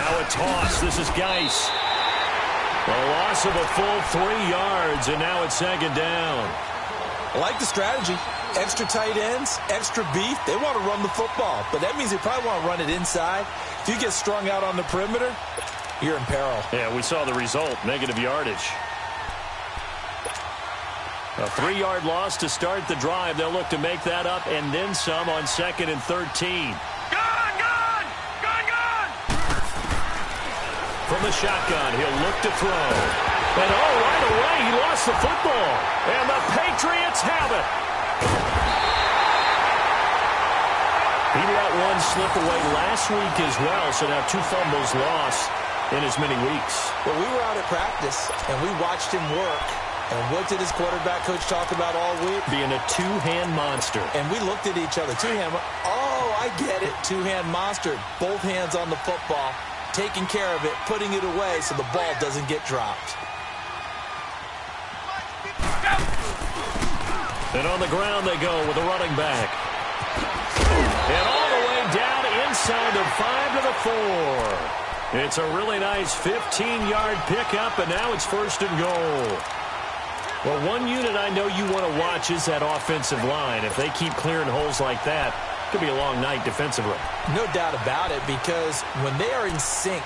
Now a toss. This is Geis. A loss of a full 3 yards, and now it's second down. I like the strategy. Extra tight ends, extra beef. They want to run the football, but that means they probably want to run it inside. If you get strung out on the perimeter, you're in peril. Yeah, we saw the result, negative yardage. A 3-yard loss to start the drive. They'll look to make that up and then some on 2nd and 13. From the shotgun, he'll look to throw. And right away, he lost the football. And the Patriots have it. He let one slip away last week as well, so now 2 fumbles lost in as many weeks. Well, we were out at practice, and we watched him work. And what did his quarterback coach talk about all week? Being a 2-hand monster. And we looked at each other. 2-hand. Oh, I get it. 2-hand monster. Both hands on the football. Taking care of it, putting it away so the ball doesn't get dropped. And on the ground they go with a running back. And all the way down inside the 5 to the 4. It's a really nice 15-yard pickup, and now it's 1st and goal. Well, one unit I know you want to watch is that offensive line. If they keep clearing holes like that, it could be a long night defensively. No doubt about it, because when they are in sync,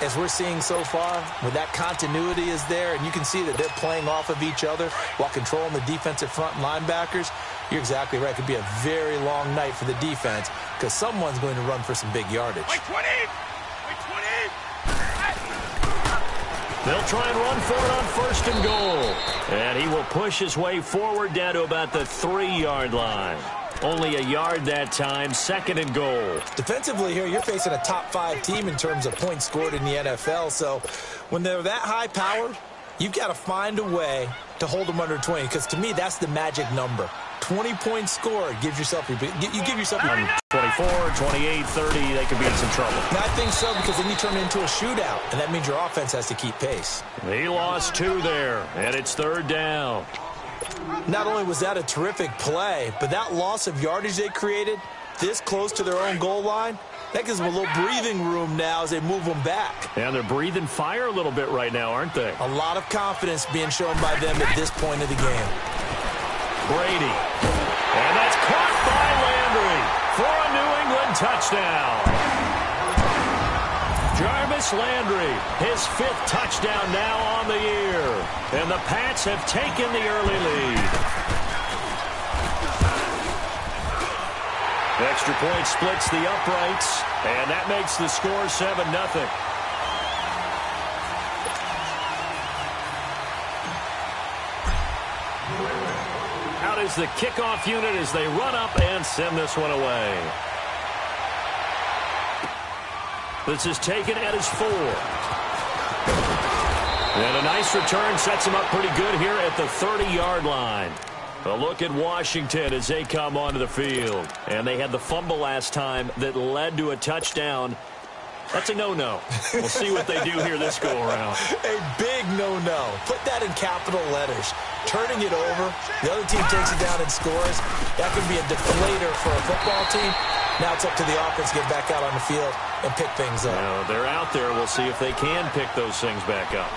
as we're seeing so far, when that continuity is there, and you can see that they're playing off of each other while controlling the defensive front linebackers, you're exactly right. It could be a very long night for the defense because someone's going to run for some big yardage. Wait, 20! They'll try and run for it on 1st and goal. And he will push his way forward down to about the 3-yard line. Only a yard that time, 2nd and goal. Defensively here, you're facing a top 5 team in terms of points scored in the NFL. So when they're that high powered, you've got to find a way to hold them under 20. Because to me, that's the magic number. 20 points scored gives yourself, you give yourself 24, 28, 30, they could be in some trouble. And I think so, because then you turn it into a shootout, and that means your offense has to keep pace. He lost 2 there, and it's 3rd down. Not only was that a terrific play, but that loss of yardage they created this close to their own goal line, that gives them a little breathing room now as they move them back. And they're breathing fire a little bit right now, aren't they? A lot of confidence being shown by them at this point of the game. Brady. And that's caught by Landry for a New England touchdown. Jarvis Landry, his 5th touchdown now on the year. And the Pats have taken the early lead. Extra point splits the uprights, and that makes the score 7-0. Out is the kickoff unit as they run up and send this one away. This is taken at his 4. And a nice return sets him up pretty good here at the 30-yard line. A look at Washington as they come onto the field. And they had the fumble last time that led to a touchdown. That's a no-no. We'll see what they do here this go-around. A big no-no. Put that in capital letters. Turning it over, the other team takes it down and scores. That can be a deflator for a football team. Now it's up to the offense to get back out on the field and pick things up. Now, they're out there. We'll see if they can pick those things back up.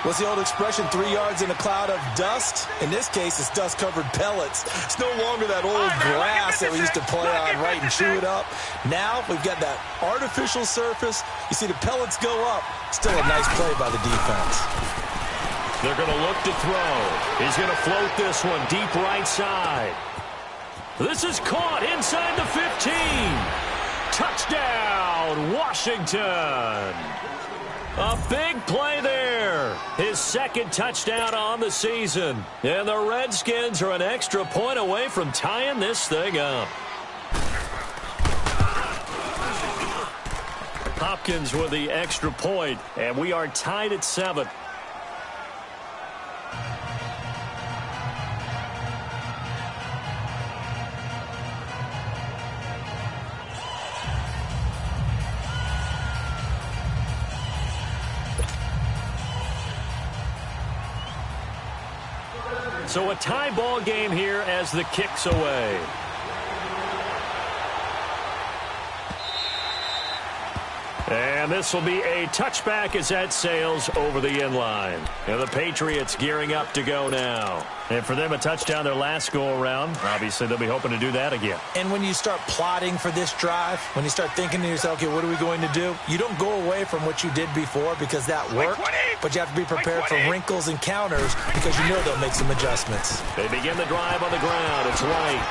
What's the old expression, 3 yards in a cloud of dust? In this case, it's dust-covered pellets. It's no longer that old grass that we used to play on, right, and chew it up. Now we've got that artificial surface. You see the pellets go up. Still a nice play by the defense. They're going to look to throw. He's going to float this one deep right side. This is caught inside the 15. Touchdown, Washington. A big play there. His 2nd touchdown on the season. And the Redskins are an extra point away from tying this thing up. Hopkins with the extra point, and we are tied at 7. So a tie ball game here as the kick's away. And this will be a touchback as that sails over the end line. And the Patriots gearing up to go now. And for them, a touchdown their last go-around. Obviously, they'll be hoping to do that again. And when you start plotting for this drive, when you start thinking to yourself, okay, what are we going to do? You don't go away from what you did before because that worked, but you have to be prepared for wrinkles and counters because you know they'll make some adjustments. They begin the drive on the ground. It's White.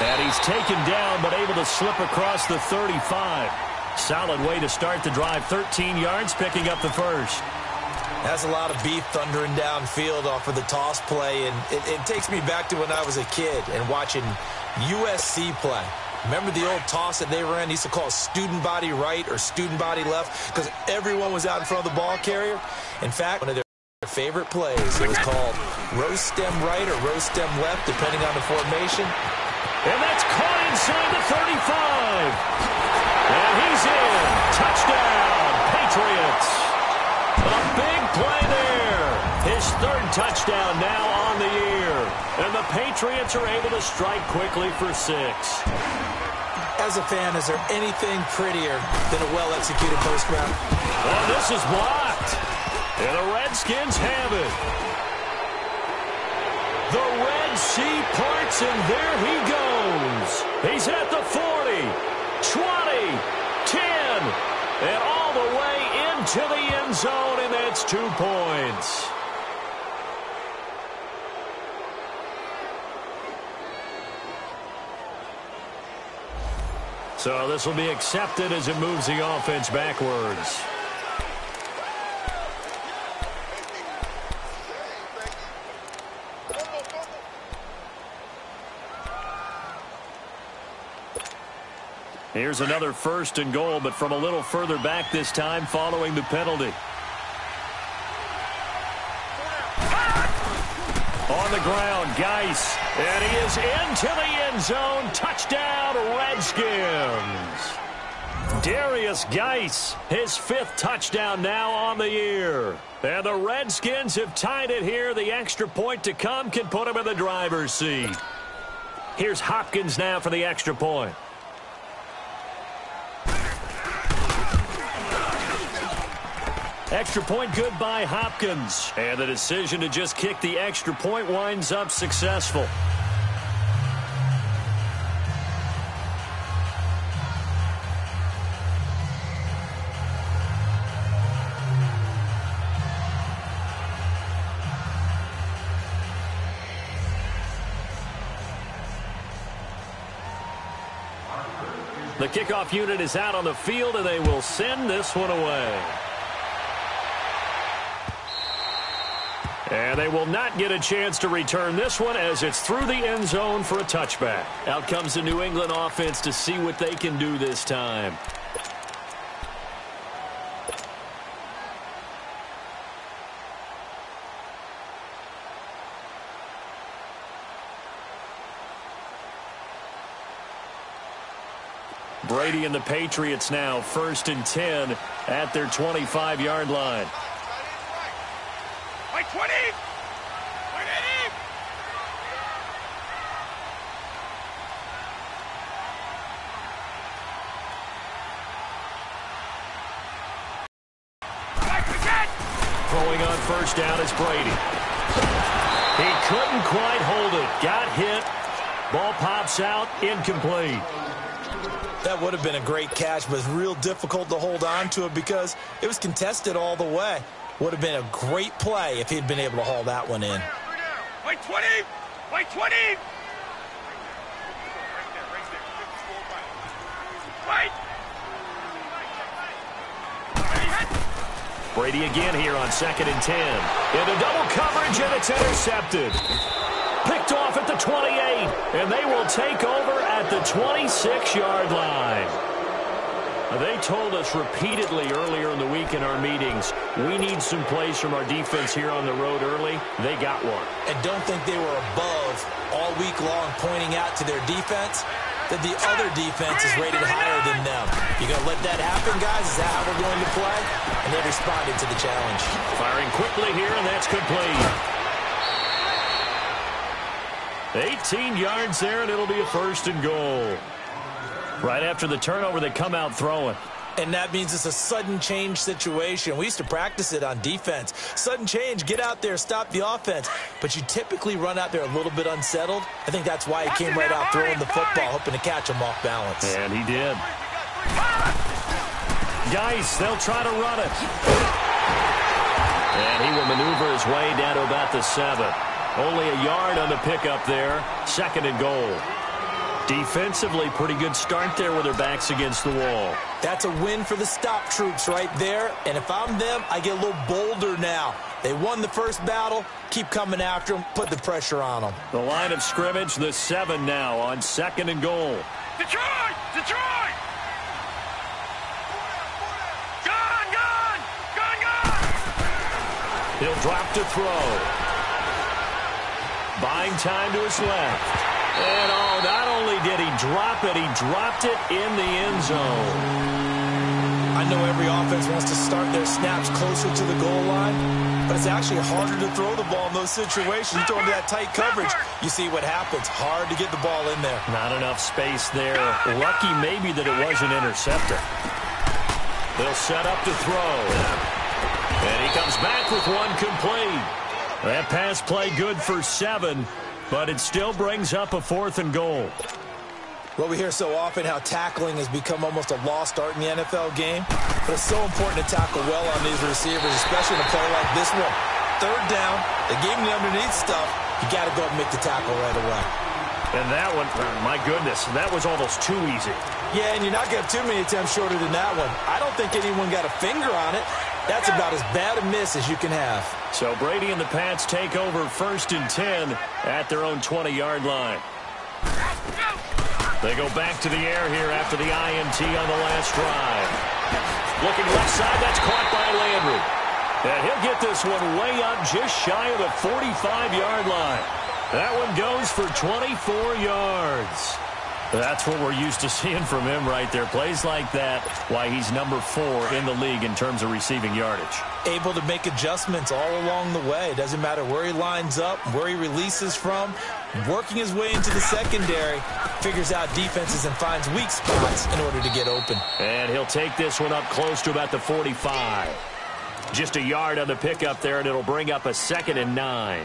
And he's taken down, but able to slip across the 35. Solid way to start the drive. 13 yards, picking up the first. That's a lot of beef thundering downfield off of the toss play, and it takes me back to when I was a kid and watching USC play. Remember the old toss that they ran? They used to call it student body right or student body left because everyone was out in front of the ball carrier. In fact, one of their favorite plays, it was called roast stem right or roast stem left, depending on the formation. And that's caught inside the 35. And he's in. Touchdown, Patriots. A big play there. His third touchdown now on the year. And the Patriots are able to strike quickly for 6. As a fan, is there anything prettier than a well-executed post route? Well, this is blocked. And the Redskins have it. The Red Sea parts, and there he goes. He's at the 40, 20, 10, and all the way into the end zone, and that's 2 points. So this will be accepted as it moves the offense backwards. Here's another 1st and goal, but from a little further back this time following the penalty. On the ground, Geis, and he is into the end zone. Touchdown, Redskins. Darius Geis, his 5th touchdown now on the year. And the Redskins have tied it here. The extra point to come can put him in the driver's seat. Here's Hopkins now for the extra point. Extra point good by Hopkins. And the decision to just kick the extra point winds up successful. The kickoff unit is out on the field, and they will send this one away. And they will not get a chance to return this one as it's through the end zone for a touchback. Out comes the New England offense to see what they can do this time. Brady and the Patriots now 1st and 10 at their 25-yard line. Throwing on 1st down is Brady. He couldn't quite hold it. Got hit. Ball pops out. Incomplete. That would have been a great catch, but it's real difficult to hold on to it because it was contested all the way. Would have been a great play if he'd been able to haul that one in. White 20! White 20! White! Brady again here on 2nd and 10. Into double coverage, and it's intercepted. Picked off at the 28, and they will take over at the 26-yard line. They told us repeatedly earlier in the week in our meetings, we need some plays from our defense here on the road early. They got one. And don't think they were above all week long pointing out to their defense that the other defense is rated higher than them. You going to let that happen, guys? Is that how we're going to play? And they responded to the challenge. Firing quickly here, and that's complete. 18 yards there, and it'll be a 1st and goal. Right after the turnover, they come out throwing. And that means it's a sudden change situation. We used to practice it on defense. Sudden change, get out there, stop the offense. But you typically run out there a little bit unsettled. I think that's why he came right out throwing the football, hoping to catch him off balance. And he did. Geis, they'll try to run it. And he will maneuver his way down to about the 7. Only a yard on the pickup there. 2nd and goal. Defensively, pretty good start there with their backs against the wall. That's a win for the stop troops right there. And if I'm them, I get a little bolder now. They won the first battle. Keep coming after them. Put the pressure on them. The line of scrimmage, the 7 now on 2nd and goal. Detroit! Detroit! Gone! Gone! Gone! Gone! He'll drop to throw. Buying time to his left. And, not only did he drop it, he dropped it in the end zone. I know every offense wants to start their snaps closer to the goal line, but it's actually harder to throw the ball in those situations. You throw into that tight coverage, you see what happens. Hard to get the ball in there. Not enough space there. Lucky maybe that it wasn't intercepted. They'll set up to throw. And he comes back with one complete. That pass play good for 7. But it still brings up a 4th and goal. Well, we hear so often how tackling has become almost a lost art in the NFL game. But it's so important to tackle well on these receivers, especially in a play like this one. 3rd down, they gave him the underneath stuff. You got to go and make the tackle right away. And that one, my goodness, that was almost too easy. Yeah, and you're not going to have too many attempts shorter than that one. I don't think anyone got a finger on it. That's about as bad a miss as you can have. So Brady and the Pats take over 1st and 10 at their own 20-yard line. They go back to the air here after the INT on the last drive. Looking left side, that's caught by Landry. And he'll get this one way up just shy of the 45-yard line. That one goes for 24 yards. That's what we're used to seeing from him right there. Plays like that, why he's number 4 in the league in terms of receiving yardage. Able to make adjustments all along the way. Doesn't matter where he lines up, where he releases from. Working his way into the secondary, figures out defenses and finds weak spots in order to get open. And he'll take this one up close to about the 45. Just a yard on the pickup there, and it'll bring up a 2nd and 9.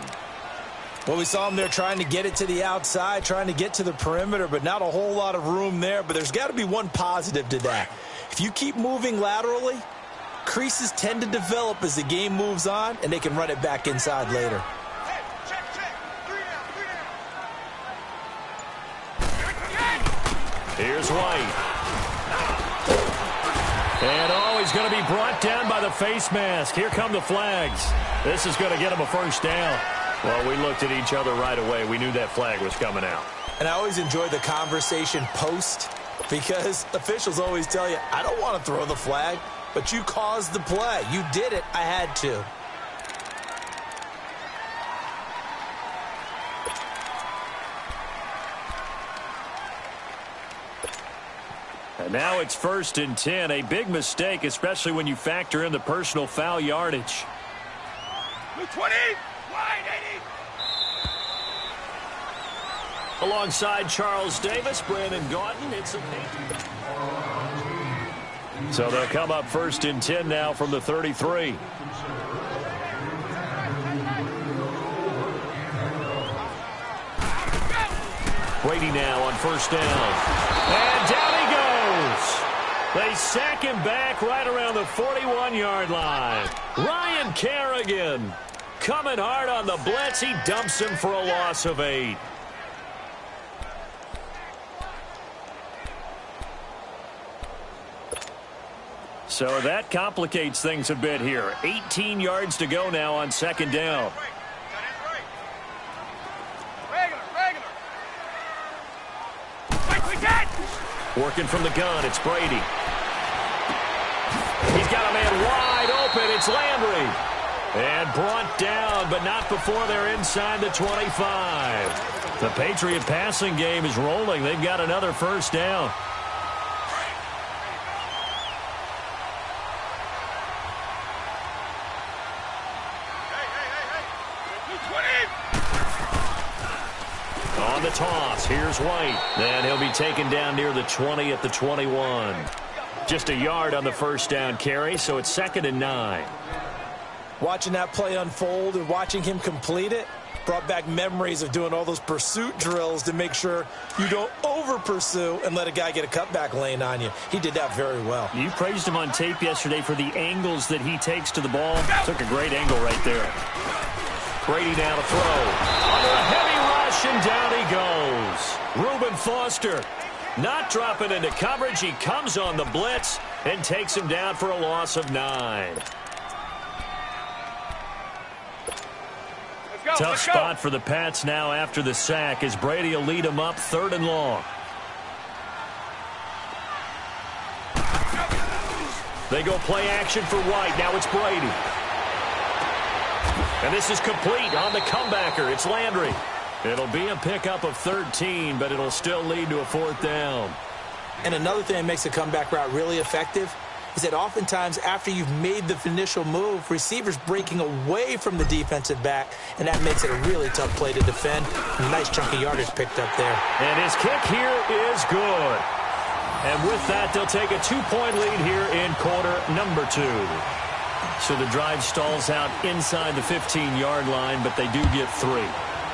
Well, we saw him there trying to get it to the outside, trying to get to the perimeter, but not a whole lot of room there. But there's got to be one positive to that. If you keep moving laterally, creases tend to develop as the game moves on, and they can run it back inside later. Here's White. And, he's going to be brought down by the face mask. Here come the flags. This is going to get him a 1st down. Well, we looked at each other right away. We knew that flag was coming out. And I always enjoy the conversation post because officials always tell you, I don't want to throw the flag, but you caused the play. You did it. I had to. And now it's 1st and 10. A big mistake, especially when you factor in the personal foul yardage. 20! Wide 80! Alongside Charles Davis, Brandon Gaudin, it's a... So they'll come up 1st and 10 now from the 33. Brady now on 1st down. And down he goes. They sack him back right around the 41-yard line. Ryan Kerrigan coming hard on the blitz. He dumps him for a loss of 8. So that complicates things a bit here. 18 yards to go now on 2nd down. Working from the gun, it's Brady. He's got a man wide open. It's Landry. And brought down, but not before they're inside the 25. The Patriot passing game is rolling. They've got another 1st down. On the toss, here's White. Then he'll be taken down near the 20 at the 21. just a yard on the first down carry, so it's 2nd and 9. Watching that play unfold and watching him complete it brought back memories of doing all those pursuit drills to make sure you don't over-pursue and let a guy get a cutback lane on you. He did that very well. You praised him on tape yesterday for the angles that he takes to the ball. Took a great angle right there. Brady now to throw. Under a heavy rush, and down he goes. Reuben Foster not dropping into coverage. He comes on the blitz and takes him down for a loss of 9. Tough spot for the Pats now after the sack as Brady will lead them up 3rd and long. They go play action for White. Now it's Brady. And this is complete on the comebacker. It's Landry. It'll be a pickup of 13, but it'll still lead to a 4th down. And another thing that makes a comeback route really effective is that oftentimes after you've made the initial move, receivers breaking away from the defensive back, and that makes it a really tough play to defend. A nice chunk of yardage picked up there. And his kick here is good. And with that, they'll take a 2-point lead here in quarter number 2. So the drive stalls out inside the 15-yard line, but they do get 3.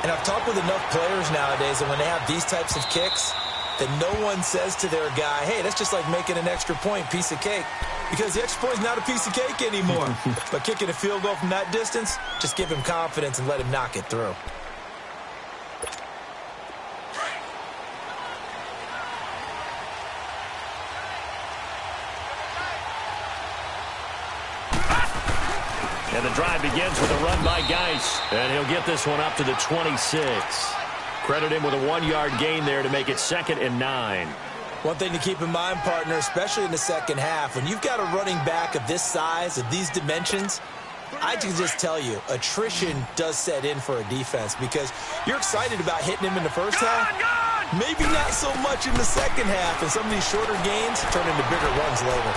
And I've talked with enough players nowadays that when they have these types of kicks, that no one says to their guy, hey, that's just like making an extra point, piece of cake. Because the extra point is not a piece of cake anymore. But kicking a field goal from that distance, just give him confidence and let him knock it through. And the drive begins with a run by Geis. And he'll get this one up to the 26. Credit him with a 1-yard gain there to make it 2nd and 9. One thing to keep in mind, partner, especially in the second half, when you've got a running back of this size, of these dimensions, I can just tell you, attrition does set in for a defense because you're excited about hitting him in the first half. Maybe not so much in the second half, and some of these shorter gains turn into bigger runs later.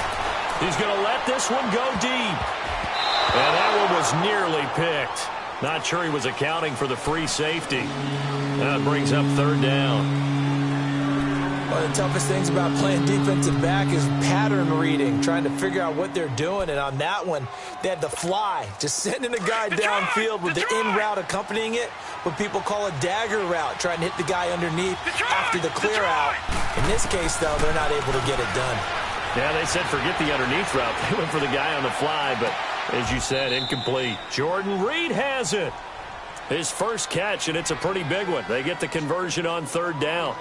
He's going to let this one go deep. And that one was nearly picked. Not sure he was accounting for the free safety. That brings up 3rd down. One of the toughest things about playing defensive back is pattern reading, trying to figure out what they're doing. And on that one, they had the fly, just sending a guy downfield with the in route accompanying it, what people call a dagger route, trying to hit the guy underneath after the clear out. In this case, though, they're not able to get it done. Yeah, they said forget the underneath route. They went for the guy on the fly, but as you said, incomplete. Jordan Reed has it. His first catch, and it's a pretty big one. They get the conversion on 3rd down.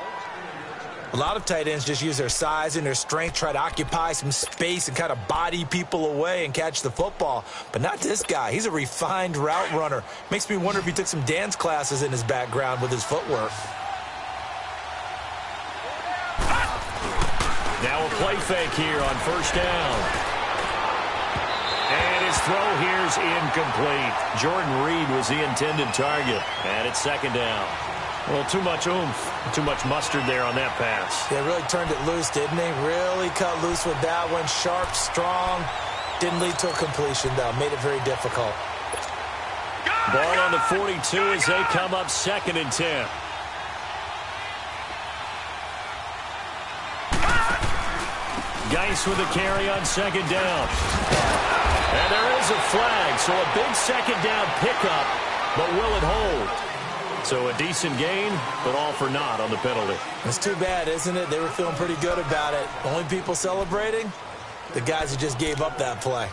A lot of tight ends just use their size and their strength, try to occupy some space and kind of body people away and catch the football. But not this guy. He's a refined route runner. Makes me wonder if he took some dance classes in his background with his footwork. Now a play fake here on 1st down. And his throw here's incomplete. Jordan Reed was the intended target. And it's 2nd down. Well, too much oomph, too much mustard there on that pass. They really turned it loose, didn't they? Really cut loose with that one. Sharp, strong. Didn't lead to a completion, though. Made it very difficult. Ball on the 42 as they come up 2nd and 10. Geis with a carry on 2nd down. And there is a flag, so a big 2nd down pickup, but will it hold? So a decent gain, but all for naught on the penalty. It's too bad, isn't it? They were feeling pretty good about it. Only people celebrating, the guys who just gave up that play.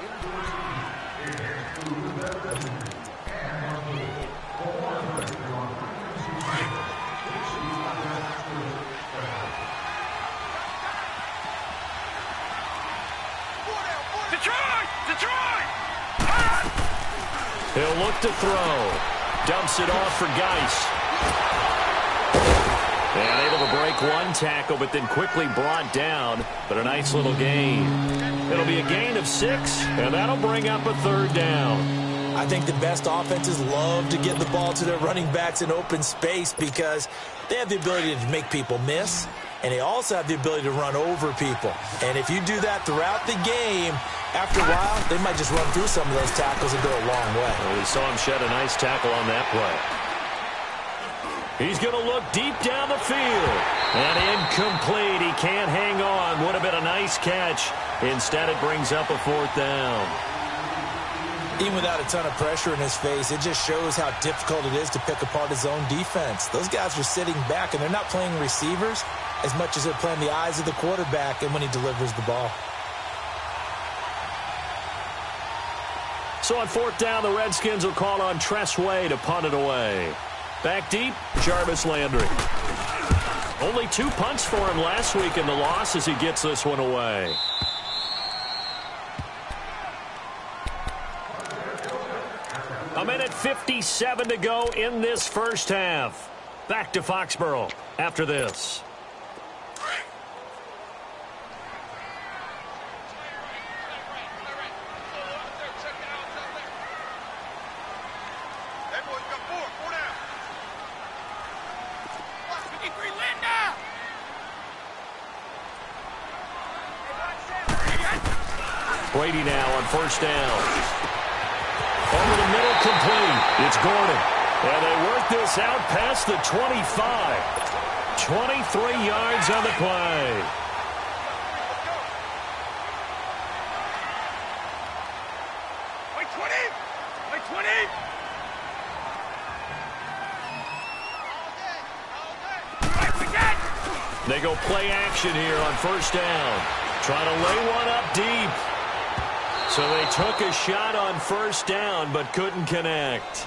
Detroit! He'll look to throw. Dumps it off for Geis. And able to break one tackle, but then quickly brought down. But a nice little gain. It'll be a gain of 6, and that'll bring up a 3rd down. I think the best offenses love to get the ball to their running backs in open space because they have the ability to make people miss, and they also have the ability to run over people. And if you do that throughout the game, after a while, they might just run through some of those tackles and go a long way. Well, we saw him shed a nice tackle on that play. He's going to look deep down the field. And incomplete. He can't hang on. Would have been a nice catch. Instead, it brings up a fourth down. Even without a ton of pressure in his face, it just shows how difficult it is to pick apart his own defense. Those guys are sitting back, and they're not playing receivers as much as they're playing the eyes of the quarterback and when he delivers the ball. So on fourth down, the Redskins will call on Tress Way to punt it away. Back deep, Jarvis Landry. Only 2 punts for him last week in the loss as he gets this one away. A minute 57 to go in this first half. Back to Foxborough after this. Brady now on first down. Over the middle, complete. It's Gordon. And they work this out past the 25. 23 yards on the play. Wait, 20! Wait, 20! They go play action here on first down. Trying to lay one up deep. So they took a shot on first down, but couldn't connect.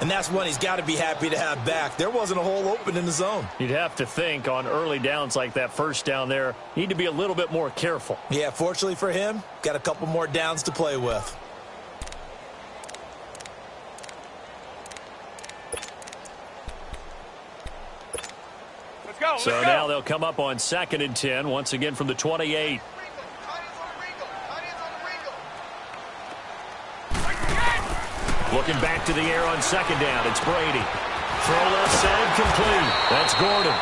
And that's one he's got to be happy to have back. There wasn't a hole open in the zone. You'd have to think on early downs like that first down there, need to be a little bit more careful. Yeah, fortunately for him, got a couple more downs to play with. Let's go, So now they'll come up on 2nd and 10, once again from the 28. Looking back to the air on second down. It's Brady. Throw left side, complete. That's Gordon.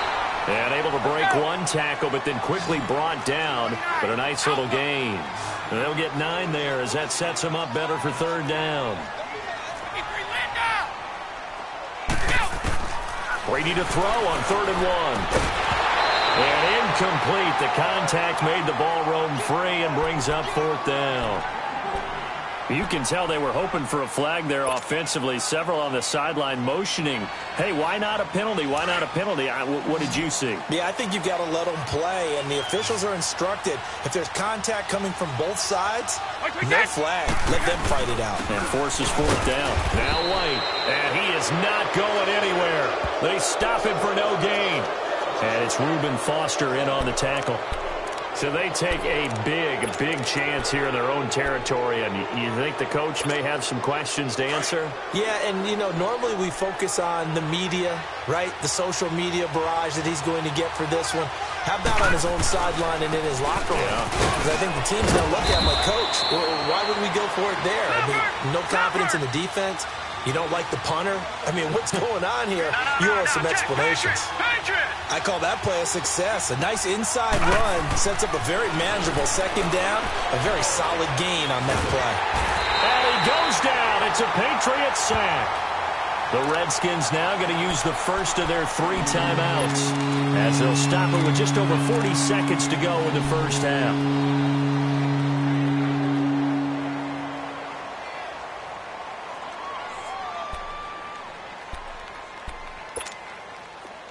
And able to break one tackle, but then quickly brought down. But a nice little gain. And they'll get 9 there as that sets them up better for third down. Brady to throw on 3rd and 1. And incomplete. The contact made the ball roam free and brings up 4th down. You can tell they were hoping for a flag there offensively. Several on the sideline motioning. Hey, why not a penalty? Why not a penalty? What did you see? Yeah, I think you've got to let them play, and the officials are instructed. If there's contact coming from both sides, no flag. Let them fight it out. And forces 4th down. Now White, and he is not going anywhere. They stop him for no gain. And it's Reuben Foster in on the tackle. So they take a big chance here in their own territory, and you think the coach may have some questions to answer? Yeah, and, you know, normally we focus on the media, right? The social media barrage that he's going to get for this one. How about on his own sideline and in his locker room? Because I think the team's going to look at him like, Coach, why would we go for it there? I mean, no confidence in the defense. You don't like the punter? I mean, what's going on here? You owe some explanations. I call that play a success. A nice inside run sets up a very manageable second down. A very solid gain on that play. And he goes down. It's a Patriot sack. The Redskins now going to use the first of their 3 timeouts as they'll stop it with just over 40 seconds to go in the first half.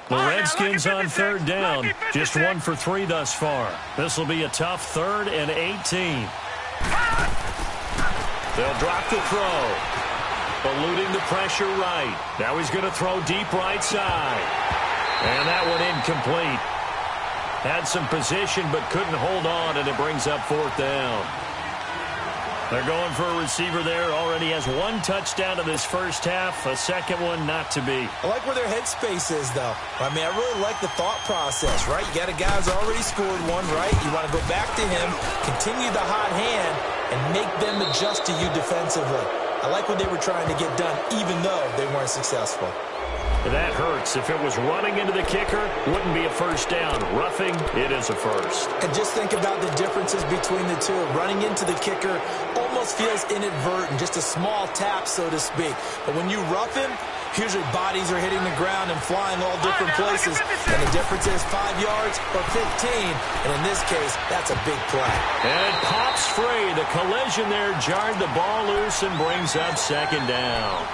The Redskins on 3rd down, just 1 for 3 thus far. This will be a tough 3rd and 18. They'll drop the throw, eluding the pressure right. Now he's going to throw deep right side. And that one incomplete. Had some position but couldn't hold on, and it brings up 4th down. They're going for a receiver there. Already has 1 touchdown in this first half. A second one not to be. I like where their headspace is, though. I mean, I really like the thought process, right? You got a guy who's already scored 1, right? You want to go back to him, continue the hot hand, and make them adjust to you defensively. I like what they were trying to get done, even though they weren't successful. That hurts. If it was running into the kicker, wouldn't be a first down. Roughing, it is a first. And just think about the differences between the two. Running into the kicker almost feels inadvertent, just a small tap, so to speak. But when you rough him, Usually bodies are hitting the ground and flying all different places, and the difference is 5 yards or 15, and in this case, that's a big play. And it pops free. The collision there jarred the ball loose and brings up second down.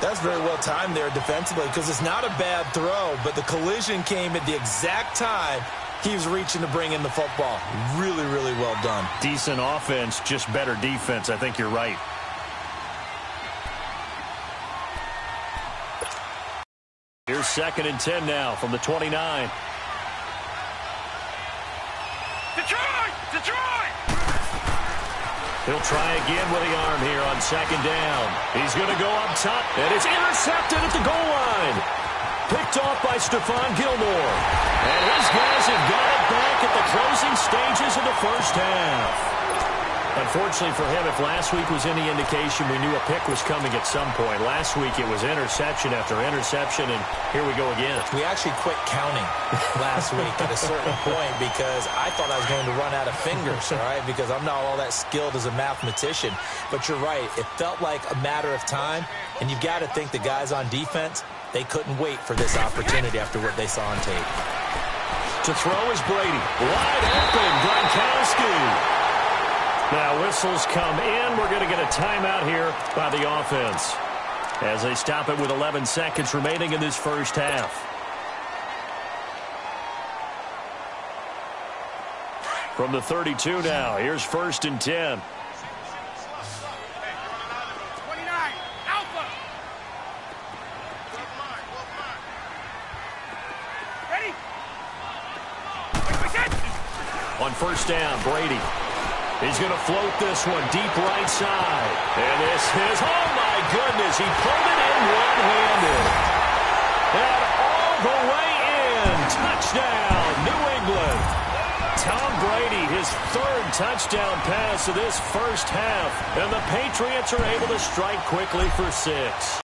That's very well timed there defensively because it's not a bad throw, but the collision came at the exact time he was reaching to bring in the football. Really, really well done. Decent offense, just better defense. I think you're right. Here's 2nd and 10 now from the 29. Detroit! Detroit! He'll try again with the arm here on 2nd down. He's going to go up top, and it's intercepted at the goal line. Picked off by Stephon Gilmore. And his guys have got it back at the closing stages of the first half. Unfortunately for him, if last week was any indication, we knew a pick was coming at some point. Last week it was interception after interception, and here we go again. We actually quit counting last week at a certain point because I thought I was going to run out of fingers, all right, because I'm not all that skilled as a mathematician. But you're right. It felt like a matter of time, and you've got to think the guys on defense, they couldn't wait for this opportunity after what they saw on tape. To throw is Brady. Wide open, Gronkowski. Now whistles come in. We're going to get a timeout here by the offense as they stop it with 11 seconds remaining in this first half. From the 32 now, here's 1st and 10. 29, Alpha! Ready? On 1st down, Brady. He's going to float this one deep right side. And this is, oh my goodness, he pulled it in one-handed. And all the way in. Touchdown, New England. Tom Brady, his 3rd touchdown pass of this first half. And the Patriots are able to strike quickly for 6.